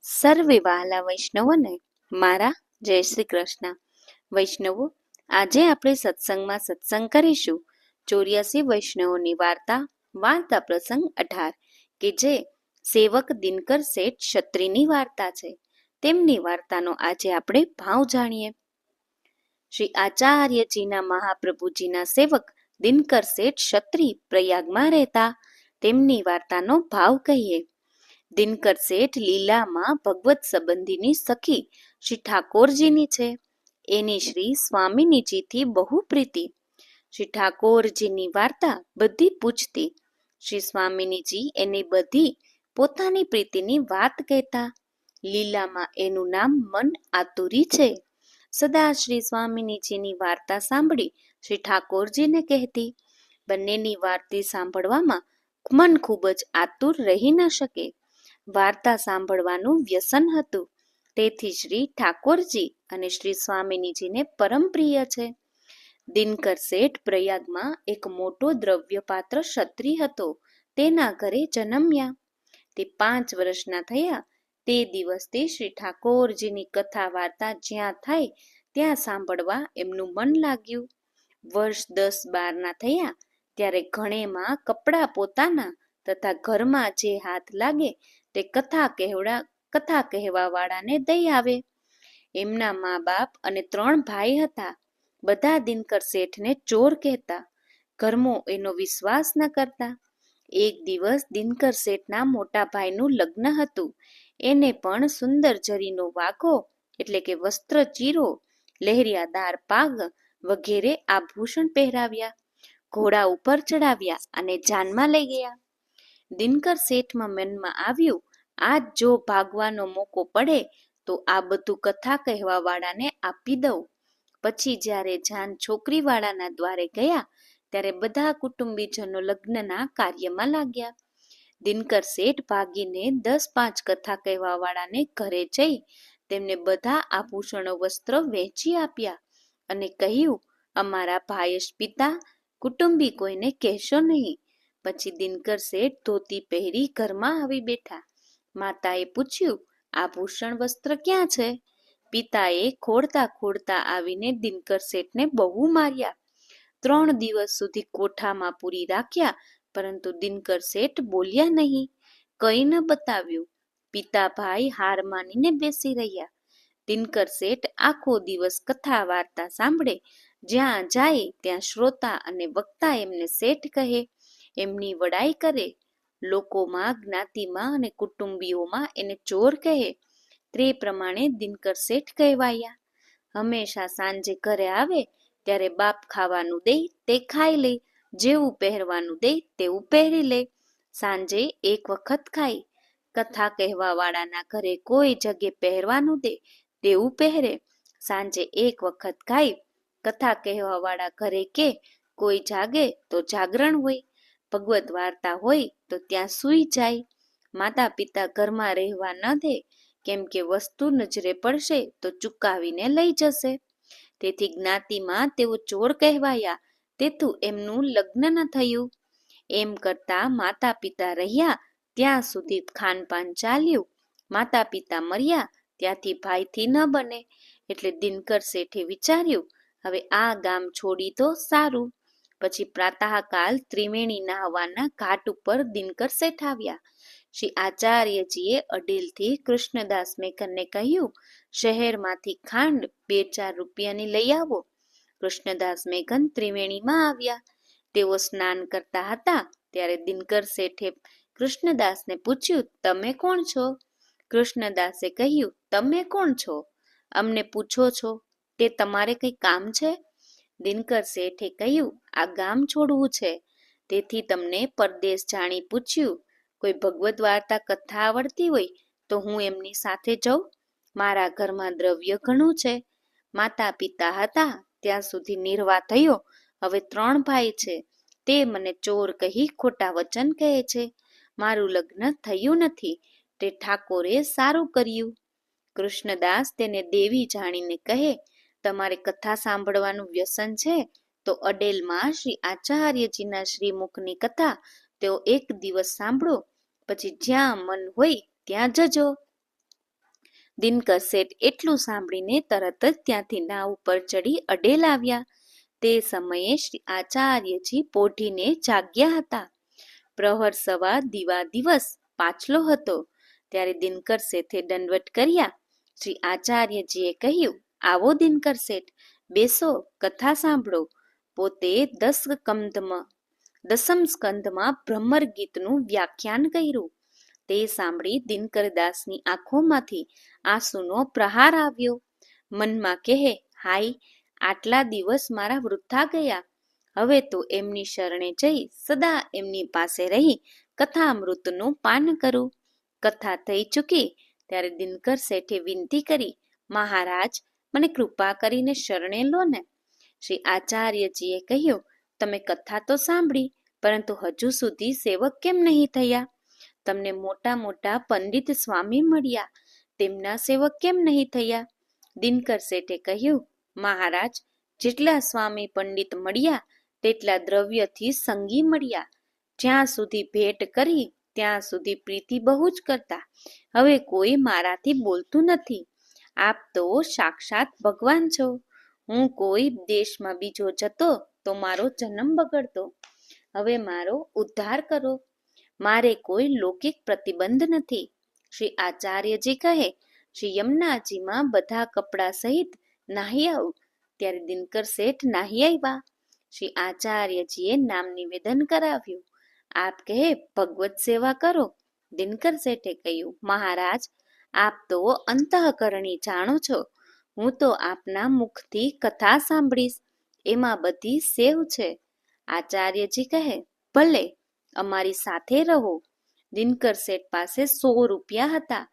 સર્વે વહાલા વૈષ્ણવોને મારા જય શ્રી કૃષ્ણ. વૈષ્ણવો, આજે આપણે સત્સંગમાં સત્સંગ કરીશું 84 વૈષ્ણવોની વાર્તા. વાર્તા પ્રસંગ 18 કે જે સેવક દિનકર શેઠ ક્ષત્રિયની વાર્તા છે. તેમની વાર્તાનો આજે આપણે ભાવ જાણીએ. શ્રી આચાર્યજીના મહાપ્રભુજીના સેવક દિનકર શેઠ ક્ષત્રિય પ્રયાગમાં રહેતા. તેમની વાર્તાનો ભાવ કહીએ. દિનકર શેઠ લીલામાં ભગવત સંબંધીની સખી શ્રી ઠાકોરજીની છે. એની શ્રી સ્વામિનીજીથી બહુ પ્રીતિ. શ્રી ઠાકોરજીની વાર્તા બધી પૂછતી. શ્રી સ્વામિનીજી એની બધી પોતાની પ્રીતિની વાત કહેતા. લીલામાં એનું નામ મન આતુરી છે. સદા શ્રી સ્વામિનીજીની વાર્તા સાંભળી શ્રી ઠાકોરજીને કહેતી. બંનેની વાર્તા સાંભળવામાં મન ખૂબ જ આતુર રહી ન શકે. વાર્તા સાંભળવાનું વ્યસન હતું. તેથી શ્રી ઠાકોરજી અને શ્રી સ્વામિનીજીને પરમ પ્રિય છે. દિનકર શેઠ પ્રયાગમાં એક મોટો દ્રવ્યપાત્ર ક્ષત્રિય હતો. તેના ઘરે જન્મ્યા. તે 5 વર્ષના થયા તે દિવસથી શ્રી ઠાકોરજીની કથા વાર્તા જ્યાં થાય ત્યાં સાંભળવા એમનું મન લાગ્યું. વર્ષ 10-12ના થયા ત્યારે ઘણેમાં કપડાં પોતાના તથા ઘરમાં જે હાથ લાગે તે કથા કહેવા વાળાને દઈ આવે. એમના મા બાપ અને 3 ભાઈ હતા. બધા દિનકર શેઠને ચોર કહેતા. ઘરમાં એનો વિશ્વાસ ન કરતા. એક દિવસ દિનકર શેઠના મોટા ભાઈનું લગ્ન હતું. એને પણ સુંદર જરીનો વાઘો એટલે કે વસ્ત્ર ચીરો, લહેરિયાદાર પાગ વગેરે આભૂષણ પહેરાવ્યા. ઘોડા ઉપર ચડાવ્યા અને જાનમાં લઈ ગયા. દિનકર શેઠમાં મનમાં આવ્યું, આજ જો ભાગવાનો મોકો પડે તો આ બધું કથા કહેવા વાળાને આપી દઉં. પછી જ્યારે જાન છોકરીવાળાના દ્વારે ગયા ત્યારે બધા કુટુંબીજનો લગ્નના કાર્યમાં લાગ્યા. દિનકર શેઠ ભાગીને 10-5 કથા કહેવા વાળાને ઘરે જઈ તેમને બધા આભૂષણો વસ્ત્ર વેચી આપ્યા અને કહ્યું, અમારા ભાઈ જ પિતા, કુટુંબી કોઈને કહેશો નહીં. પછી દિનકર શેઠ ધોતી પહેરી ઘરમાં આવી બેઠા. માતાએ પૂછ્યું, આભૂષણ વસ્ત્ર ક્યાં છે? પિતાએ ખોડતા આવીને દિનકર શેઠને બહુ માર્યા. 3 દિવસ સુધી કોઠામાં પૂરી રાખ્યા, પરંતુ દિનકર શેઠ બોલ્યા નહીં, કંઈ ન બતાવ્યું. પિતા ભાઈ હાર માનીને બેસી રહ્યા. દિનકર શેઠ આખો દિવસ કથા વાર્તા સાંભળે. જ્યાં જાય ત્યાં શ્રોતા અને વક્તા એમને શેઠ કહે, એમની વડાઈ કરે. લોકોમાં, જ્ઞાતિમાં અને કુટુંબીઓમાં એને ચોર કહે. તે પ્રમાણે દિનકર શેઠ કહેવાયા. હંમેશા સાંજે ઘરે આવે ત્યારે બાપ ખાવાનું દે તે ખાઈ લે, જેવું પહેરવાનું દે તેવું પહેરી લે. સાંજે એક વખત ખાય. કથા કહેવા વાળાના ઘરે કોઈ જગ્યે પહેરવાનું દે તેવું પહેરે. સાંજે એક વખત ખાય. કથા કહેવા વાળા ઘરે કે કોઈ જાગે તો જાગરણ હોય, ભગવત વાર્તા હોય તો ત્યાં સૂઈ જાય. માતા પિતા ઘરમાં રહેવા ન દે, કેમ કે વસ્તુ નજરે પડશે તો ચૂકાવીને લઈ જશે. તેથી જ્ઞાતિમાં તેઓ ચોર કહેવાયા. તેથી એમનું લગ્ન ન થયું. એમ કરતા માતા પિતા રહ્યા ત્યાં સુધી ખાનપાન ચાલ્યું. માતા પિતા મર્યા ત્યાંથી ભાઈથી ન બને. એટલે દિનકર શેઠે વિચાર્યું, હવે આ ગામ છોડી તો સારું. પછી પ્રાતઃકાલ ત્રિવેણી નહાવાના ઘાટ ઉપર દિનકર શેઠ આવ્યા. શ્રી આચાર્યજીએ અડીલથી કૃષ્ણદાસ મેઘનને કહ્યું, શહેરમાંથી ખાંડ 2-4 રૂપિયાની લઈ આવો. કૃષ્ણદાસ મેઘન ત્રિવેણીમાં આવ્યા. તેઓ સ્નાન કરતા હતા ત્યારે દિનકર શેઠે કૃષ્ણદાસને પૂછ્યું, તમે કોણ છો? કૃષ્ણદાસે કહ્યું, તમે કોણ છો? અમને પૂછો છો તે તમારે કંઈ કામ છે? દિનકર શેઠે કહ્યું, આ ગામ છોડવું છે, તેથી તમને પરદેશ જાણી પૂછ્યું. કોઈ ભગવત વાર્તા કથા આવડતી હોય તો હું એમની સાથે જાઉં. મારા ઘરમાં દ્રવ્ય ઘણું છે. માતા પિતા હતા ત્યાં સુધી નિર્વાહ થયો. હવે 3 ભાઈ છે. તે મને ચોર કહી ખોટા વચન કહે છે. મારું લગ્ન થયું નથી. તે ઠાકોરે સારું કર્યું. કૃષ્ણદાસ તેને દેવી જાણીને કહે, તમારે કથા સાંભળવાનું વ્યસન છે તો અડેલમાં શ્રી આચાર્યજીના શ્રીમુખની કથા તેઓ એક દિવસ સાંભળો, પછી જ્યાં મન હોય ત્યાં જજો. દિનકર શેઠ એટલું સાંભળીને તરત જ ત્યાંથી નાવ ઉપર ચડી અડેલ આવ્યા. તે સમયે શ્રી આચાર્યજી પોઢીને જાગ્યા હતા. પ્રહર સવા દીવા દિવસ પાછલો હતો. ત્યારે દિનકર શેઠે દંડવત કર્યા. શ્રી આચાર્યજીએ કહ્યું, આવો દિનકર શેઠ, બેસો, કથા સાંભળો. પોતે દસમ સ્કંધમાં ભ્રમર ગીતનું વ્યાખ્યાન કર્યું. તે સાંભળી દિનકરદાસની આંખોમાંથી આંસુનો પ્રહાર આવ્યો. મનમાં કહે, હાય, આટલા દિવસ મારા વૃથા ગયા. હવે તો એમની શરણે જઈ સદા એમની પાસે રહી કથામૃતનું પાન કરું. કથા થઈ ચૂકી ત્યારે દિનકર શેઠે વિનંતી કરી, મહારાજ, મને કૃપા કરીને શરણે લો ને. શ્રી આચાર્યજીએ કહ્યું, તમે કથા તો સાંભળી, પરંતુ હજુ સુધી સેવક કેમ નહીં થયા? તમને મોટા મોટા પંડિત સ્વામી મળ્યા, તેમના સેવક કેમ નહીં થયા? દિનકર શેઠે કહ્યું, મહારાજ, જેટલા સ્વામી પંડિત મળ્યા તેટલા દ્રવ્યથી સંગી મળ્યા. જ્યાં સુધી ભેટ કરી ત્યાં સુધી પ્રીતિ બહુ જ કરતા. હવે કોઈ મારાથી બોલતું નથી. આપ તો સાક્ષાત ભગવાન છો. હું કોઈ દેશમાં બીજો જતો તો મારો જન્મ બગડતો. હવે મારો ઉદ્ધાર કરો. મારે કોઈ લૌકિક પ્રતિબંધ નથી. શ્રી આચાર્યજી કહે, શ્રી યમુનાજીમાં બધા કપડા સહિત નાહી આવ. ત્યારે દિનકર શેઠ નાહી આવ્યા. શ્રી આચાર્યજીએ નામ નિવેદન કરાવ્યું. આપ કહે, ભગવત સેવા કરો. દિનકર શેઠે કહ્યું, મહારાજ, આપ તો અંતઃકરણી જાણો છો. હું તો આપના મુખથી કથા સાંભળીશ, એમાં બધી સેવ છે. આચાર્યજી કહે, ભલે, અમારી સાથે રહો. દિનકર શેઠ પાસે 100 રૂપિયા હતા.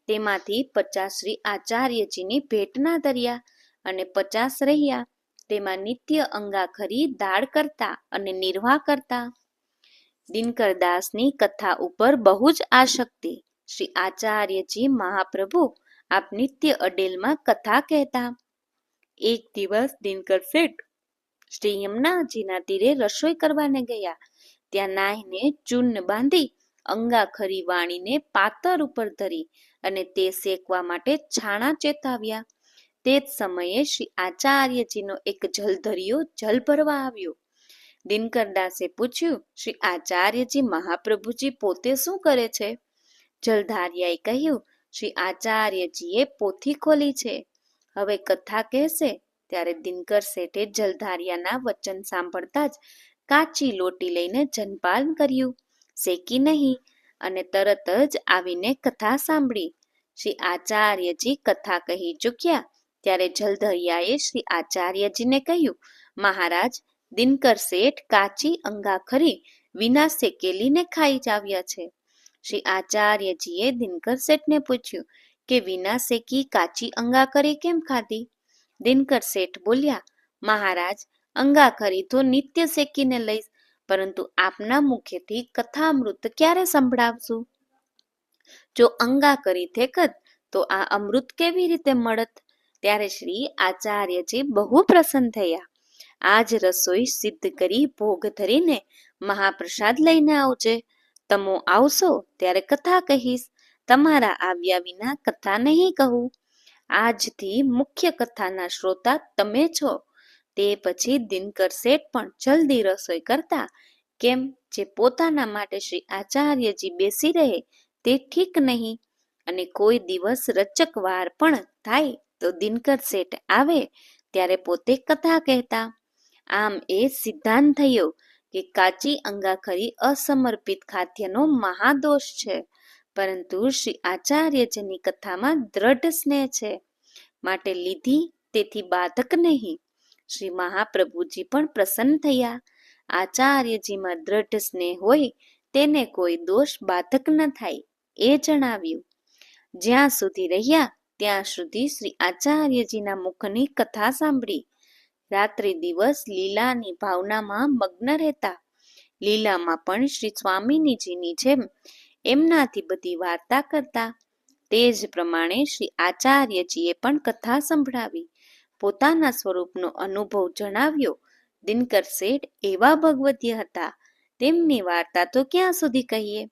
તેમાંથી 50 શ્રી આચાર્યજીની ભેટના ધર્યા અને 50 રહ્યા. તેમાં નિત્ય અંગાખરી દાળ કરતા અને નિર્વાહ કરતા. દિનકરદાસની કથા ઉપર બહુ જ આસક્તિ. શ્રી આચાર્યજી મહાપ્રભુ આપ નિત્ય અડેલમાં કથા કહેતા. એક દિવસ દિનકર શેઠ શ્રી યમુનાજીના તીરે રસોઈ કરવાને ગયા. ત્યાં નાહીને ચૂર્ણ બાંધી અંગાખરી વાણીને પાતર ઉપર ધરી અને તે શેકવા માટે છાણા ચેતાવ્યા. તે જ સમયે શ્રી આચાર્યજીનો એક જલધર્યો જલ ભરવા આવ્યો. દિનકરદાસે પૂછ્યું, શ્રી આચાર્યજી મહાપ્રભુજી પોતે શું કરે છે? જલધારિયાએ કહ્યું, શ્રી આચાર્યજીએ પોથી ખોલી છે, હવે કથા કહેશે. ત્યારે દિનકર શેઠે જલધારિયાના વચન સાંભળતા જ કાચી લોટી લઈને જનપાન કર્યું, શેકી નહીં, અને તરત જ આવીને કથા સાંભળી. શ્રી આચાર્યજી કથા કહી ચૂક્યા ત્યારે જલધરિયાએ શ્રી આચાર્યજીને કહ્યું, મહારાજ, દિનકર શેઠ કાચી અંગાખરી વિના શેકેલીને ખાઈ આવ્યા છે. શ્રી આચાર્યજીએ દિનકર શેઠને પૂછ્યું કે વિના શેકી કાચી અંગાખરી કેમ ખાધી? દિનકર શેઠ બોલ્યા, મહારાજ, અંગાખરી તો નિત્ય શેકીને લઈશ, પરંતુ આપના મુખેથી કથામૃત ક્યારે સંભળાવશું? જો અંગાખરી થેકત તો આ અમૃત કેવી રીતે મળત? ત્યારે શ્રી આચાર્યજી બહુ પ્રસન્ન થયા. આજ રસોઈ સિદ્ધ કરી ભોગ ધરીને મહાપ્રસાદ લઈને આવજે. તમો આવશો ત્યારે કથા કહીશ. તમારા આવ્યા વિના કથા નહીં કહું. આજથી મુખ્ય કથાના શ્રોતા તમે છો. તે પછી દિનકર શેઠ પણ જલ્દી રસોઈ કરતા. કેમ, જે પોતાના માટે શ્રી આચાર્યજી બેસી રહે તે ઠીક નહીં. અને કોઈ દિવસ રચક વાર પણ થાય તો દિનકર શેઠ આવે ત્યારે પોતે કથા કહેતા. આમ એ સિદ્ધાંત થયો કે કાચી અંગાખરી અસમર્પિત ખાદ્યનો મહાદોષ છે, પરંતુ શ્રી આચાર્યજીની કથામાં દ્રઢ સ્નેહ છે, માટે લીધી તેથી બાધક નહીં. શ્રી મહાપ્રભુજી પણ પ્રસન્ન થયા. આચાર્યજીમાં દ્રઢ સ્નેહ હોય તેને કોઈ દોષ બાધક ન થાય એ જણાવ્યું. જ્યાં સુધી રહ્યા ત્યાં સુધી શ્રી આચાર્યજીના મુખની કથા સાંભળી. રાત્રિ દિવસ લીલાની ભાવનામાં મગ્ન રહેતા. લીલામાં પણ શ્રી સ્વામિનીજીની જેમ એમનાથી બધી વાર્તા કરતા. તે જ પ્રમાણે શ્રી આચાર્યજીએ પણ કથા સંભળાવી, પોતાના સ્વરૂપનો અનુભવ જણાવ્યો. દિનકર શેઠ એવા ભગવદ્ય હતા, તેમની વાર્તા તો ક્યાં સુધી કહીએ.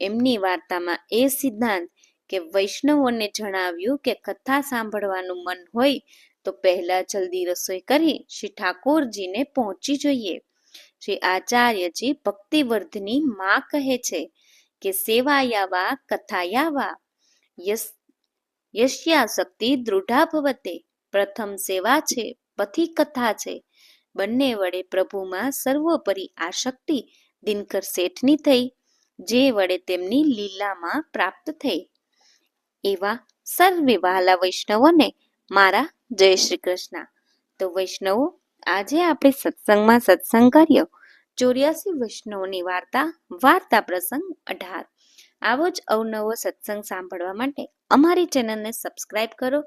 એમની વાર્તામાં એ સિદ્ધાંત કે વૈષ્ણવોને જણાવ્યું કે કથા સાંભળવાનું મન હોય તો પહેલા જલ્દી રસોઈ કરી શ્રી ઠાકોરજીને પહોંચી જોઈએ. શ્રી આચાર્યજી ભક્તિવર્ધની માં કહે છે કે સેવાયા વા કથાયા વા યસ્યાસક્તિ દૃઢા ભવતે. પ્રથમ સેવા છે, પછી કથા છે. બંને વડે પ્રભુમાં સર્વોપરી આસક્તિ દિનકર શેઠની થઈ, જે વડે તેમની લીલામાં પ્રાપ્ત થઈ. એવા સર્વે વહાલા વૈષ્ણવોને મારા જય શ્રી કૃષ્ણ. તો વૈષ્ણવો, આજે આપણે સત્સંગમાં સત્સંગ કર્યો 84 વૈષ્ણવોની વાર્તા પ્રસંગ 18. આવો જ અવનવો સત્સંગ સાંભળવા માટે અમારી ચેનલને સબસ્ક્રાઇબ કરો